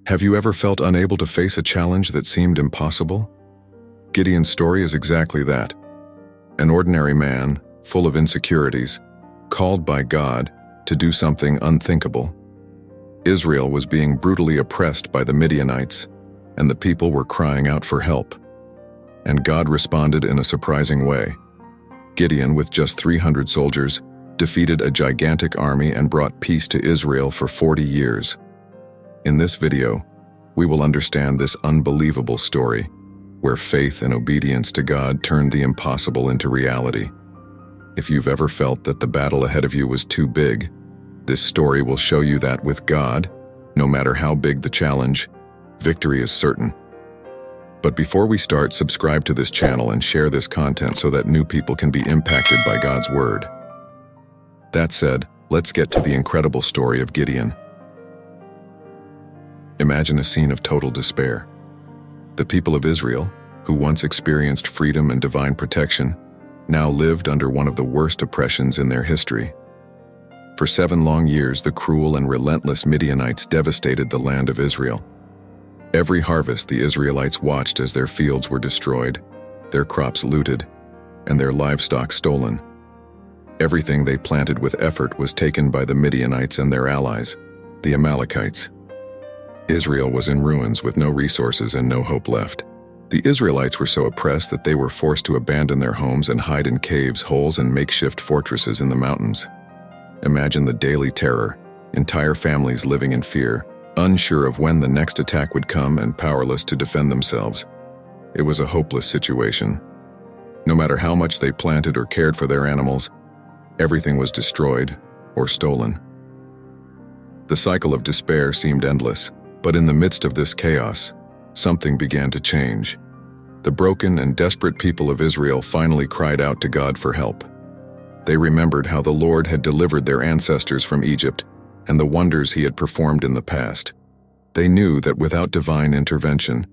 Have you ever felt unable to face a challenge that seemed impossible? Gideon's story is exactly that. An ordinary man, full of insecurities, called by God to do something unthinkable. Israel was being brutally oppressed by the Midianites, and the people were crying out for help. And God responded in a surprising way. Gideon, with just 300 soldiers, defeated a gigantic army and brought peace to Israel for 40 years. In this video, we will understand this unbelievable story, where faith and obedience to God turned the impossible into reality. If you've ever felt that the battle ahead of you was too big, this story will show you that with God, no matter how big the challenge, victory is certain. But before we start, subscribe to this channel and share this content so that new people can be impacted by God's word. That said, let's get to the incredible story of Gideon. Imagine a scene of total despair. The people of Israel, who once experienced freedom and divine protection, now lived under one of the worst oppressions in their history. For 7 long years, the cruel and relentless Midianites devastated the land of Israel. Every harvest, the Israelites watched as their fields were destroyed, their crops looted, and their livestock stolen. Everything they planted with effort was taken by the Midianites and their allies, the Amalekites. Israel was in ruins with no resources and no hope left. The Israelites were so oppressed that they were forced to abandon their homes and hide in caves, holes, and makeshift fortresses in the mountains. Imagine the daily terror, entire families living in fear, unsure of when the next attack would come and powerless to defend themselves. It was a hopeless situation. No matter how much they planted or cared for their animals, everything was destroyed or stolen. The cycle of despair seemed endless, but in the midst of this chaos, something began to change. The broken and desperate people of Israel finally cried out to God for help. They remembered how the Lord had delivered their ancestors from Egypt and the wonders he had performed in the past. They knew that without divine intervention,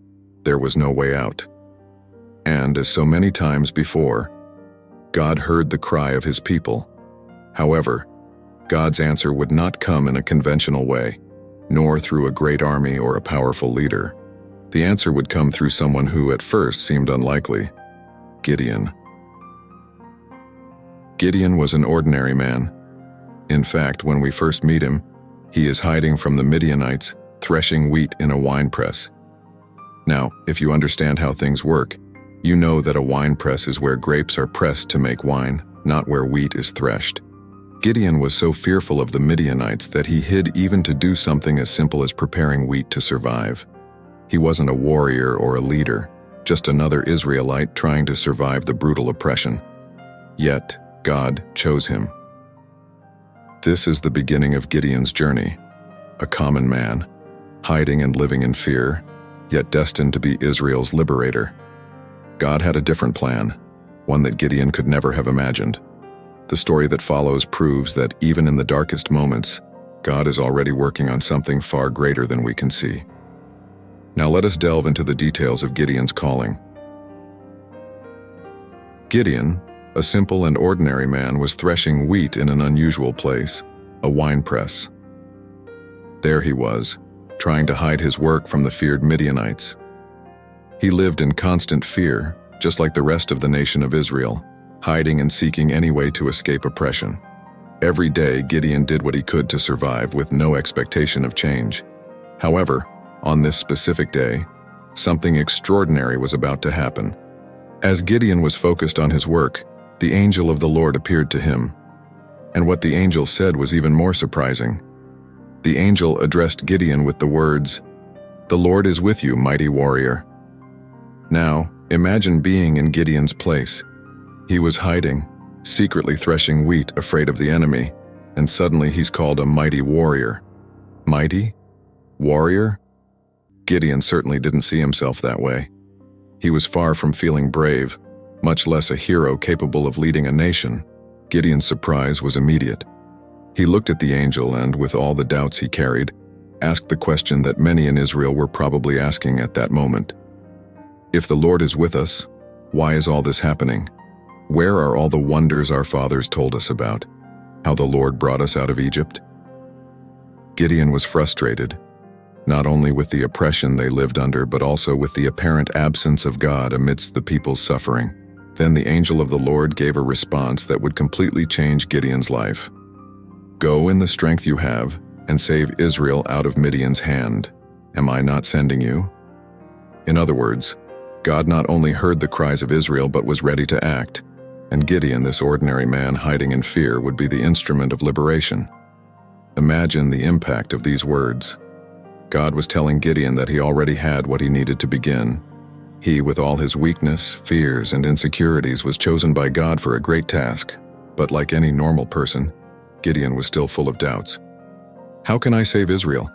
there was no way out. And as so many times before, God heard the cry of his people. However, God's answer would not come in a conventional way, nor through a great army or a powerful leader. The answer would come through someone who at first seemed unlikely: Gideon. Gideon was an ordinary man. In fact, when we first meet him, he is hiding from the Midianites, threshing wheat in a winepress. Now, if you understand how things work, you know that a winepress is where grapes are pressed to make wine, not where wheat is threshed. Gideon was so fearful of the Midianites that he hid even to do something as simple as preparing wheat to survive. He wasn't a warrior or a leader, just another Israelite trying to survive the brutal oppression. Yet, God chose him. This is the beginning of Gideon's journey. A common man, hiding and living in fear, yet destined to be Israel's liberator. God had a different plan, one that Gideon could never have imagined. The story that follows proves that even in the darkest moments, God is already working on something far greater than we can see. Now let us delve into the details of Gideon's calling. Gideon, a simple and ordinary man, was threshing wheat in an unusual place, a winepress. There he was, trying to hide his work from the feared Midianites. He lived in constant fear, just like the rest of the nation of Israel, hiding and seeking any way to escape oppression. Every day, Gideon did what he could to survive with no expectation of change. However, on this specific day, something extraordinary was about to happen. As Gideon was focused on his work, the angel of the Lord appeared to him. And what the angel said was even more surprising. The angel addressed Gideon with the words, "The Lord is with you, mighty warrior." Now, imagine being in Gideon's place. He was hiding, secretly threshing wheat, afraid of the enemy, and suddenly he's called a mighty warrior. Mighty? Warrior? Gideon certainly didn't see himself that way. He was far from feeling brave, much less a hero capable of leading a nation. Gideon's surprise was immediate. He looked at the angel and, with all the doubts he carried, asked the question that many in Israel were probably asking at that moment. If the Lord is with us, why is all this happening? Where are all the wonders our fathers told us about? How the Lord brought us out of Egypt? Gideon was frustrated. not only with the oppression they lived under, but also with the apparent absence of God amidst the people's suffering. Then the angel of the Lord gave a response that would completely change Gideon's life. "Go in the strength you have, and save Israel out of Midian's hand. Am I not sending you?" In other words, God not only heard the cries of Israel but was ready to act, and Gideon, this ordinary man hiding in fear, would be the instrument of liberation. Imagine the impact of these words. God was telling Gideon that he already had what he needed to begin. He, with all his weakness, fears, and insecurities, was chosen by God for a great task. But like any normal person, Gideon was still full of doubts. "How can I save Israel?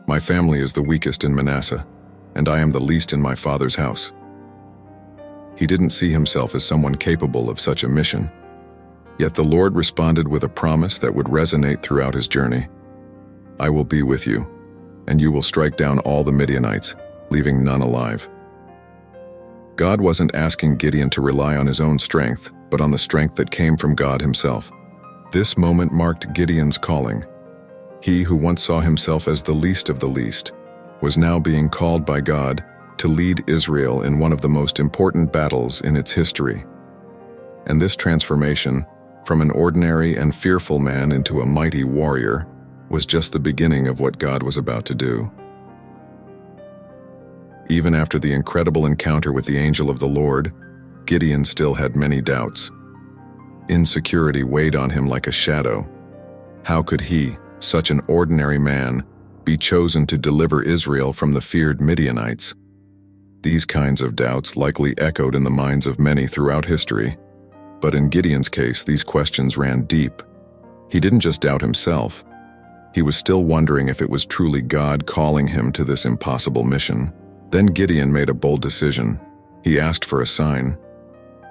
My family is the weakest in Manasseh, and I am the least in my father's house." He didn't see himself as someone capable of such a mission. Yet the Lord responded with a promise that would resonate throughout his journey. "I will be with you, and you will strike down all the Midianites, leaving none alive." God wasn't asking Gideon to rely on his own strength, but on the strength that came from God himself. This moment marked Gideon's calling. He who once saw himself as the least of the least was now being called by God to lead Israel in one of the most important battles in its history. And this transformation, from an ordinary and fearful man into a mighty warrior, was just the beginning of what God was about to do. Even after the incredible encounter with the angel of the Lord, Gideon still had many doubts. Insecurity weighed on him like a shadow. How could he, such an ordinary man, be chosen to deliver Israel from the feared Midianites? These kinds of doubts likely echoed in the minds of many throughout history. But in Gideon's case, these questions ran deep. He didn't just doubt himself. He was still wondering if it was truly God calling him to this impossible mission. Then Gideon made a bold decision. He asked for a sign.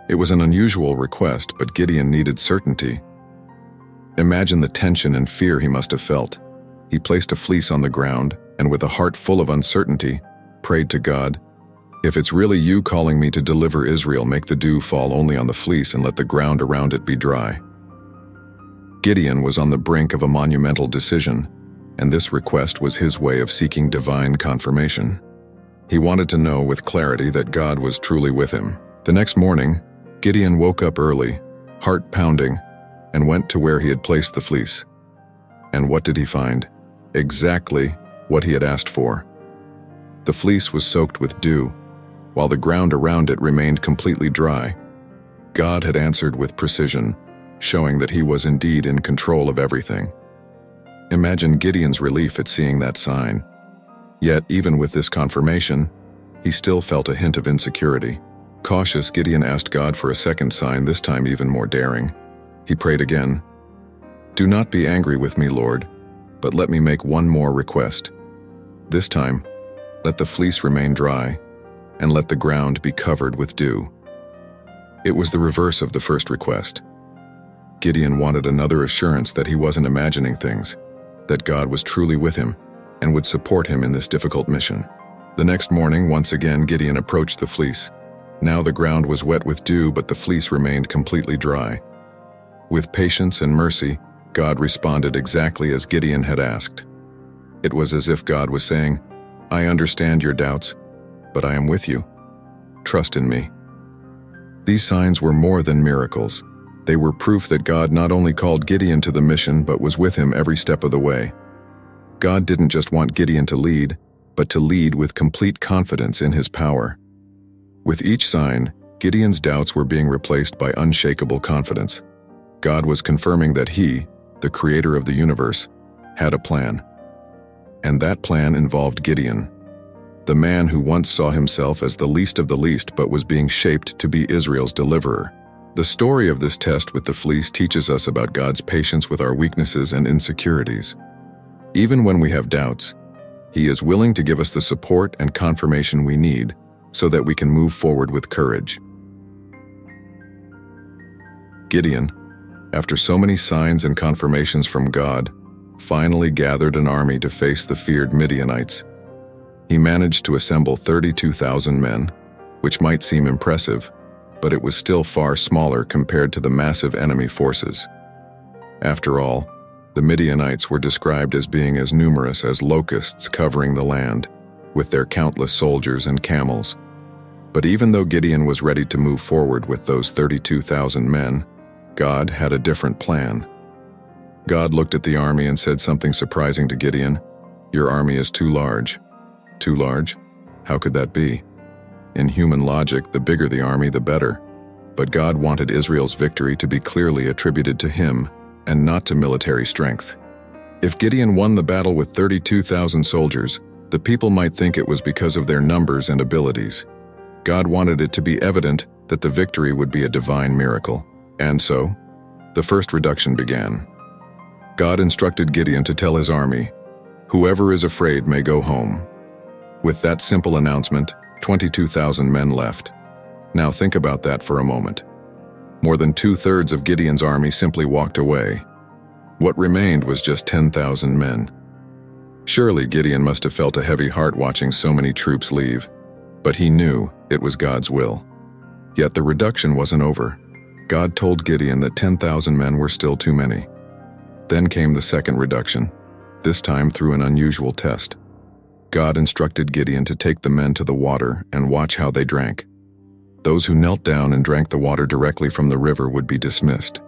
It was an unusual request, but Gideon needed certainty. Imagine the tension and fear he must have felt. He placed a fleece on the ground, and with a heart full of uncertainty, prayed to God, "If it's really you calling me to deliver Israel, make the dew fall only on the fleece and let the ground around it be dry." Gideon was on the brink of a monumental decision, and this request was his way of seeking divine confirmation. He wanted to know with clarity that God was truly with him. The next morning, Gideon woke up early, heart pounding, and went to where he had placed the fleece. And what did he find? Exactly what he had asked for. The fleece was soaked with dew, while the ground around it remained completely dry. God had answered with precision, showing that he was indeed in control of everything. Imagine Gideon's relief at seeing that sign. Yet, even with this confirmation, he still felt a hint of insecurity. Cautious, Gideon asked God for a second sign, this time even more daring. He prayed again, "Do not be angry with me, Lord, but let me make one more request. This time, let the fleece remain dry, and let the ground be covered with dew." It was the reverse of the first request. Gideon wanted another assurance that he wasn't imagining things, that God was truly with him and would support him in this difficult mission. The next morning, once again, Gideon approached the fleece. Now the ground was wet with dew, but the fleece remained completely dry. With patience and mercy, God responded exactly as Gideon had asked. It was as if God was saying, "I understand your doubts, but I am with you. Trust in me." These signs were more than miracles. They were proof that God not only called Gideon to the mission, but was with him every step of the way. God didn't just want Gideon to lead, but to lead with complete confidence in his power. With each sign, Gideon's doubts were being replaced by unshakable confidence. God was confirming that he, the creator of the universe, had a plan. And that plan involved Gideon, the man who once saw himself as the least of the least but was being shaped to be Israel's deliverer. The story of this test with the fleece teaches us about God's patience with our weaknesses and insecurities. Even when we have doubts, He is willing to give us the support and confirmation we need so that we can move forward with courage. Gideon, after so many signs and confirmations from God, finally gathered an army to face the feared Midianites. He managed to assemble 32,000 men, which might seem impressive, but it was still far smaller compared to the massive enemy forces. After all, The Midianites were described as being as numerous as locusts covering the land, with their countless soldiers and camels. But even though Gideon was ready to move forward with those 32,000 men, God had a different plan. God looked at the army and said something surprising to Gideon. "Your army is too large." Too large? How could that be? In human logic, the bigger the army, the better. But God wanted Israel's victory to be clearly attributed to him and not to military strength. If Gideon won the battle with 32,000 soldiers, the people might think it was because of their numbers and abilities. God wanted it to be evident that the victory would be a divine miracle. And so, the first reduction began. God instructed Gideon to tell his army, "Whoever is afraid may go home." With that simple announcement, 22,000 men left. Now think about that for a moment. More than 2/3 of Gideon's army simply walked away. What remained was just 10,000 men. Surely Gideon must have felt a heavy heart watching so many troops leave, but he knew it was God's will. Yet the reduction wasn't over. God told Gideon that 10,000 men were still too many. Then came the second reduction, this time through an unusual test. God instructed Gideon to take the men to the water and watch how they drank. Those who knelt down and drank the water directly from the river would be dismissed.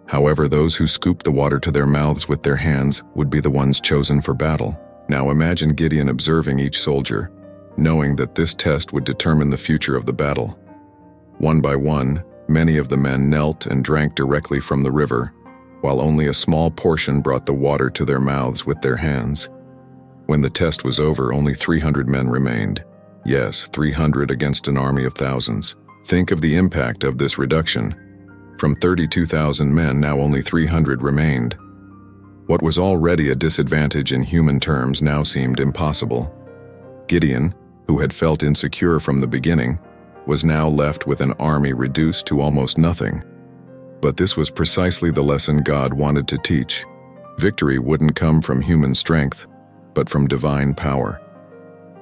However, those who scooped the water to their mouths with their hands would be the ones chosen for battle. Now imagine Gideon observing each soldier, knowing that this test would determine the future of the battle. One by one, many of the men knelt and drank directly from the river, while only a small portion brought the water to their mouths with their hands. When the test was over, only 300 men remained. Yes, 300 against an army of thousands. Think of the impact of this reduction. From 32,000 men, now only 300 remained. What was already a disadvantage in human terms now seemed impossible. Gideon, who had felt insecure from the beginning, was now left with an army reduced to almost nothing. But this was precisely the lesson God wanted to teach. Victory wouldn't come from human strength, but from divine power.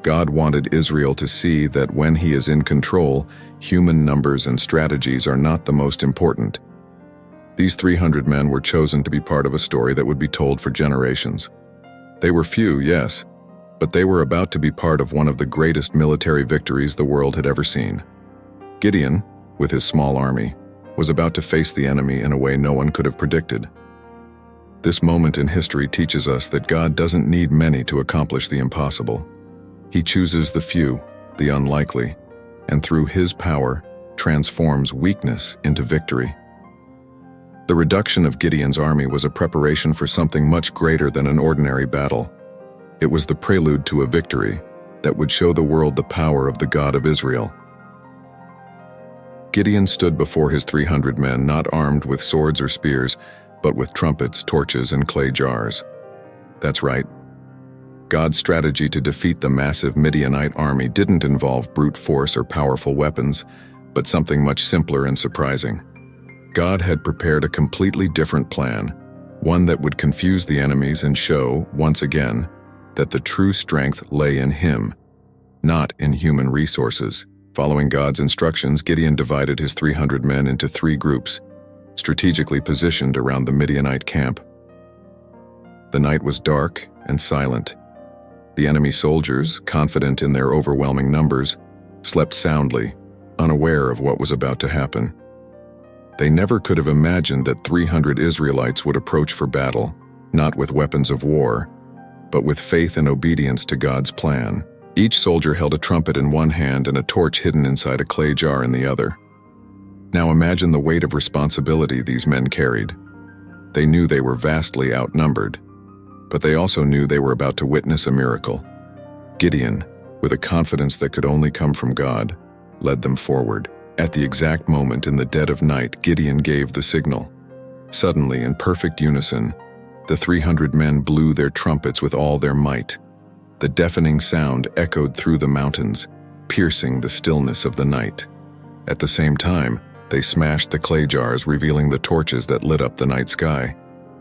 God wanted Israel to see that when he is in control, human numbers and strategies are not the most important. These 300 men were chosen to be part of a story that would be told for generations. They were few, yes, but they were about to be part of one of the greatest military victories the world had ever seen. Gideon, with his small army, was about to face the enemy in a way no one could have predicted. This moment in history teaches us that God doesn't need many to accomplish the impossible. He chooses the few, the unlikely, and through his power, transforms weakness into victory. The reduction of Gideon's army was a preparation for something much greater than an ordinary battle. It was the prelude to a victory that would show the world the power of the God of Israel. Gideon stood before his 300 men, not armed with swords or spears, but with trumpets, torches, and clay jars. That's right. God's strategy to defeat the massive Midianite army didn't involve brute force or powerful weapons, but something much simpler and surprising. God had prepared a completely different plan, one that would confuse the enemies and show, once again, that the true strength lay in him, not in human resources. Following God's instructions, Gideon divided his 300 men into 3 groups, strategically positioned around the Midianite camp. The night was dark and silent. The enemy soldiers, confident in their overwhelming numbers, slept soundly, unaware of what was about to happen. They never could have imagined that 300 Israelites would approach for battle, not with weapons of war, but with faith and obedience to God's plan. Each soldier held a trumpet in one hand and a torch hidden inside a clay jar in the other. Now imagine the weight of responsibility these men carried. They knew they were vastly outnumbered, but they also knew they were about to witness a miracle. Gideon, with a confidence that could only come from God, led them forward. At the exact moment in the dead of night, Gideon gave the signal. Suddenly, in perfect unison, the 300 men blew their trumpets with all their might. The deafening sound echoed through the mountains, piercing the stillness of the night. At the same time, they smashed the clay jars, revealing the torches that lit up the night sky.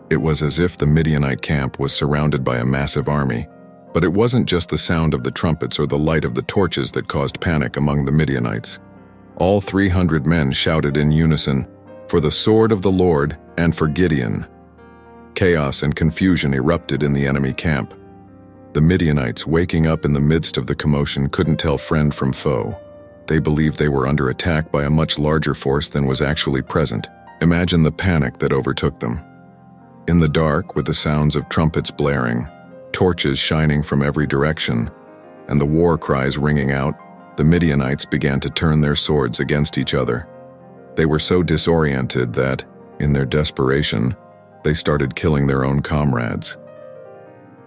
It was as if the Midianite camp was surrounded by a massive army. But it wasn't just the sound of the trumpets or the light of the torches that caused panic among the Midianites. All 300 men shouted in unison, "For the sword of the Lord and for Gideon." Chaos and confusion erupted in the enemy camp. The Midianites, waking up in the midst of the commotion, couldn't tell friend from foe. They believed they were under attack by a much larger force than was actually present. Imagine the panic that overtook them. In the dark, with the sounds of trumpets blaring, torches shining from every direction, and the war cries ringing out, the Midianites began to turn their swords against each other. They were so disoriented that, in their desperation, they started killing their own comrades.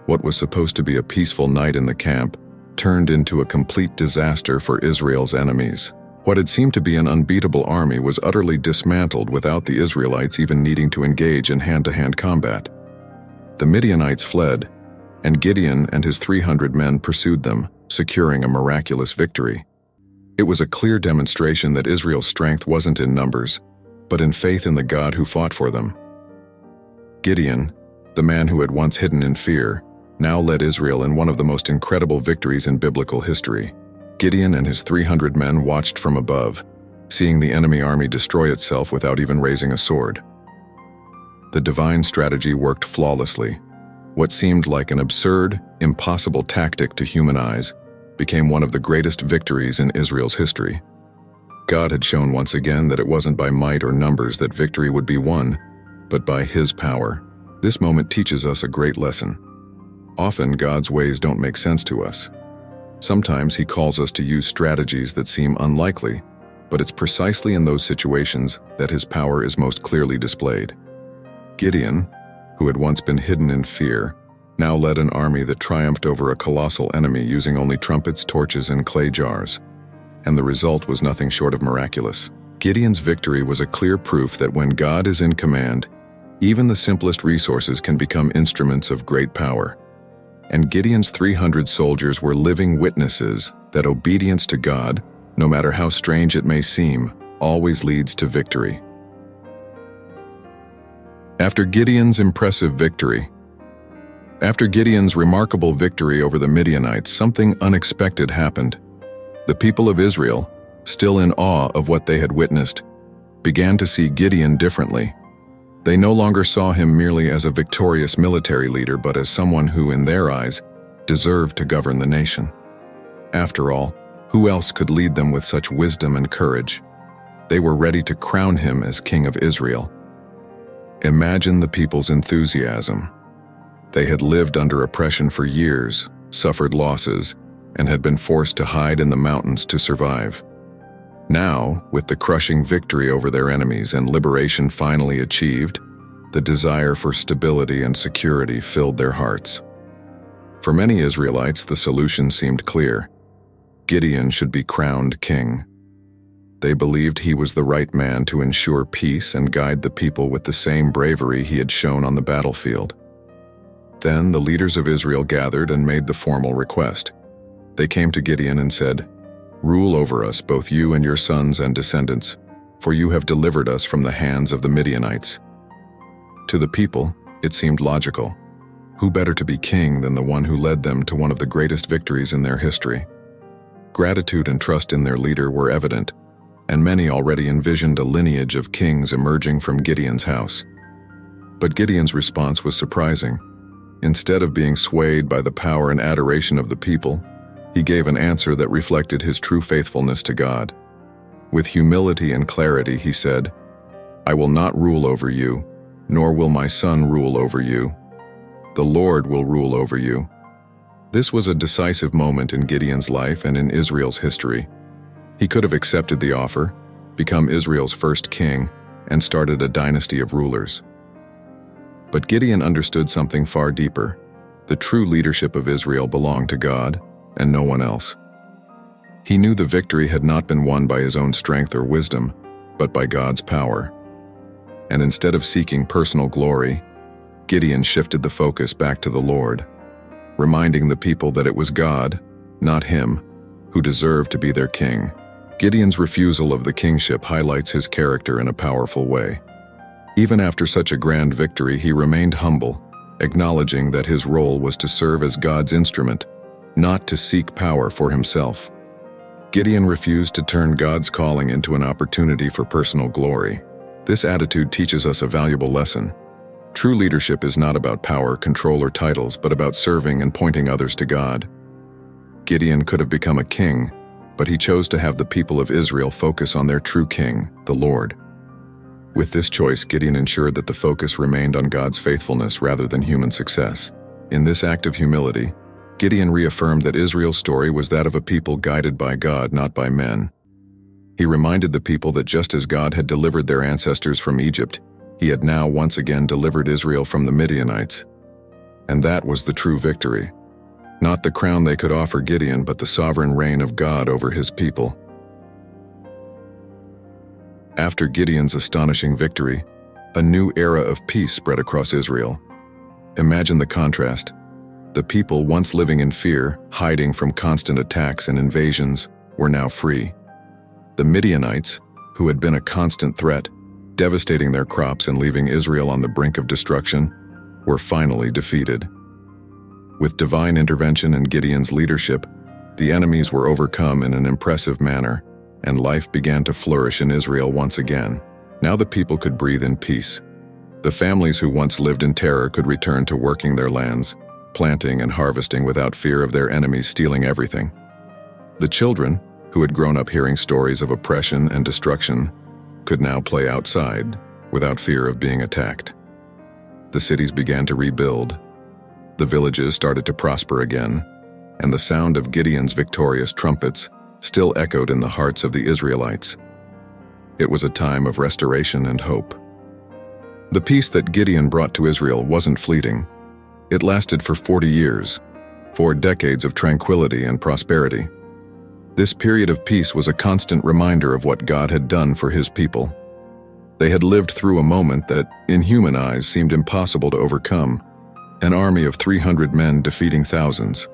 What was supposed to be a peaceful night in the camp turned into a complete disaster for Israel's enemies. What had seemed to be an unbeatable army was utterly dismantled without the Israelites even needing to engage in hand-to-hand combat. The Midianites fled, and Gideon and his 300 men pursued them, securing a miraculous victory. It was a clear demonstration that Israel's strength wasn't in numbers, but in faith in the God who fought for them. Gideon, the man who had once hidden in fear, now led Israel in one of the most incredible victories in biblical history. Gideon and his 300 men watched from above, seeing the enemy army destroy itself without even raising a sword. The divine strategy worked flawlessly. What seemed like an absurd, impossible tactic to human eyes became one of the greatest victories in Israel's history. God had shown once again that it wasn't by might or numbers that victory would be won, but by His power. This moment teaches us a great lesson. Often God's ways don't make sense to us. Sometimes He calls us to use strategies that seem unlikely, but it's precisely in those situations that His power is most clearly displayed. Gideon, who had once been hidden in fear, now led an army that triumphed over a colossal enemy using only trumpets, torches, and clay jars. And the result was nothing short of miraculous. Gideon's victory was a clear proof that when God is in command, even the simplest resources can become instruments of great power. And Gideon's 300 soldiers were living witnesses that obedience to God, no matter how strange it may seem, always leads to victory. After Gideon's remarkable victory over the Midianites, something unexpected happened. The people of Israel, still in awe of what they had witnessed, began to see Gideon differently. They no longer saw him merely as a victorious military leader, but as someone who, in their eyes, deserved to govern the nation. After all, who else could lead them with such wisdom and courage? They were ready to crown him as king of Israel. Imagine the people's enthusiasm. They had lived under oppression for years, suffered losses, and had been forced to hide in the mountains to survive. Now, with the crushing victory over their enemies and liberation finally achieved, the desire for stability and security filled their hearts. For many Israelites, the solution seemed clear. Gideon should be crowned king. They believed he was the right man to ensure peace and guide the people with the same bravery he had shown on the battlefield. Then the leaders of Israel gathered and made the formal request. They came to Gideon and said, "Rule over us, both you and your sons and descendants, for you have delivered us from the hands of the Midianites." To the people, it seemed logical. Who better to be king than the one who led them to one of the greatest victories in their history? Gratitude and trust in their leader were evident, and many already envisioned a lineage of kings emerging from Gideon's house. But Gideon's response was surprising. Instead of being swayed by the power and adoration of the people, he gave an answer that reflected his true faithfulness to God. With humility and clarity, he said, "I will not rule over you, nor will my son rule over you. The Lord will rule over you." This was a decisive moment in Gideon's life and in Israel's history. He could have accepted the offer, become Israel's first king, and started a dynasty of rulers. But Gideon understood something far deeper. The true leadership of Israel belonged to God, and no one else. He knew the victory had not been won by his own strength or wisdom, but by God's power. And instead of seeking personal glory, Gideon shifted the focus back to the Lord, reminding the people that it was God, not him, who deserved to be their king. Gideon's refusal of the kingship highlights his character in a powerful way. Even after such a grand victory, he remained humble, acknowledging that his role was to serve as God's instrument, not to seek power for himself. Gideon refused to turn God's calling into an opportunity for personal glory. This attitude teaches us a valuable lesson. True leadership is not about power, control, or titles, but about serving and pointing others to God. Gideon could have become a king, but he chose to have the people of Israel focus on their true king, the Lord. With this choice, Gideon ensured that the focus remained on God's faithfulness rather than human success. In this act of humility, Gideon reaffirmed that Israel's story was that of a people guided by God, not by men. He reminded the people that just as God had delivered their ancestors from Egypt, he had now once again delivered Israel from the Midianites. And that was the true victory. Not the crown they could offer Gideon, but the sovereign reign of God over his people. After Gideon's astonishing victory, a new era of peace spread across Israel. Imagine the contrast. The people once living in fear, hiding from constant attacks and invasions, were now free. The Midianites, who had been a constant threat, devastating their crops and leaving Israel on the brink of destruction, were finally defeated. With divine intervention and Gideon's leadership, the enemies were overcome in an impressive manner, and life began to flourish in Israel once again. Now the people could breathe in peace. The families who once lived in terror could return to working their lands, planting and harvesting without fear of their enemies stealing everything. The children, who had grown up hearing stories of oppression and destruction, could now play outside without fear of being attacked. The cities began to rebuild. The villages started to prosper again, and the sound of Gideon's victorious trumpets still echoed in the hearts of the Israelites. It was a time of restoration and hope. The peace that Gideon brought to Israel wasn't fleeting. It lasted for 40 years, 4 decades of tranquility and prosperity. This period of peace was a constant reminder of what God had done for his people. They had lived through a moment that, in human eyes, seemed impossible to overcome, an army of 300 men defeating thousands.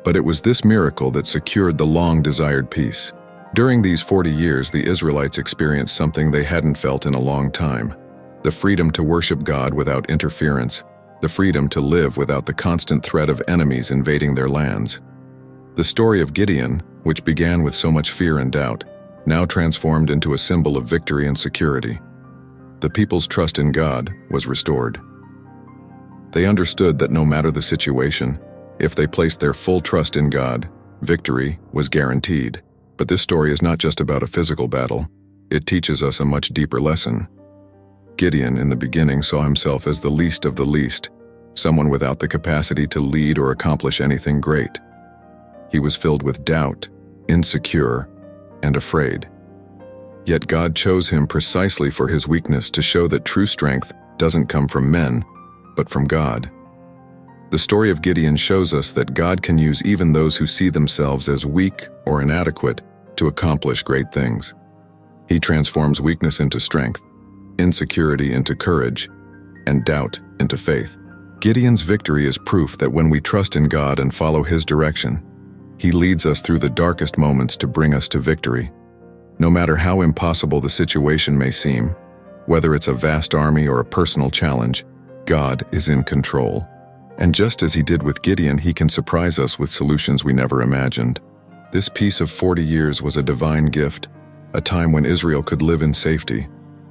But it was this miracle that secured the long-desired peace. During these 40 years, the Israelites experienced something they hadn't felt in a long time: the freedom to worship God without interference, the freedom to live without the constant threat of enemies invading their lands. The story of Gideon, which began with so much fear and doubt, now transformed into a symbol of victory and security. The people's trust in God was restored. They understood that no matter the situation, if they placed their full trust in God, victory was guaranteed. But this story is not just about a physical battle. It teaches us a much deeper lesson. Gideon, in the beginning, saw himself as the least of the least, someone without the capacity to lead or accomplish anything great. He was filled with doubt, insecure, and afraid. Yet God chose him precisely for his weakness, to show that true strength doesn't come from men, but from God. The story of Gideon shows us that God can use even those who see themselves as weak or inadequate to accomplish great things. He transforms weakness into strength, insecurity into courage, and doubt into faith. Gideon's victory is proof that when we trust in God and follow his direction, he leads us through the darkest moments to bring us to victory. No matter how impossible the situation may seem, whether it's a vast army or a personal challenge, God is in control. And just as he did with Gideon, he can surprise us with solutions we never imagined. This peace of 40 years was a divine gift, a time when Israel could live in safety,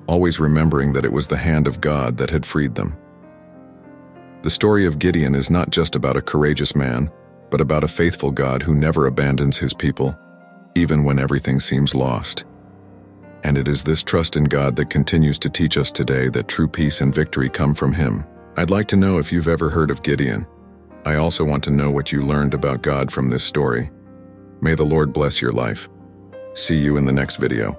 always remembering that it was the hand of God that had freed them. The story of Gideon is not just about a courageous man, but about a faithful God who never abandons his people, even when everything seems lost. And it is this trust in God that continues to teach us today that true peace and victory come from him. I'd like to know if you've ever heard of Gideon. I also want to know what you learned about God from this story. May the Lord bless your life. See you in the next video.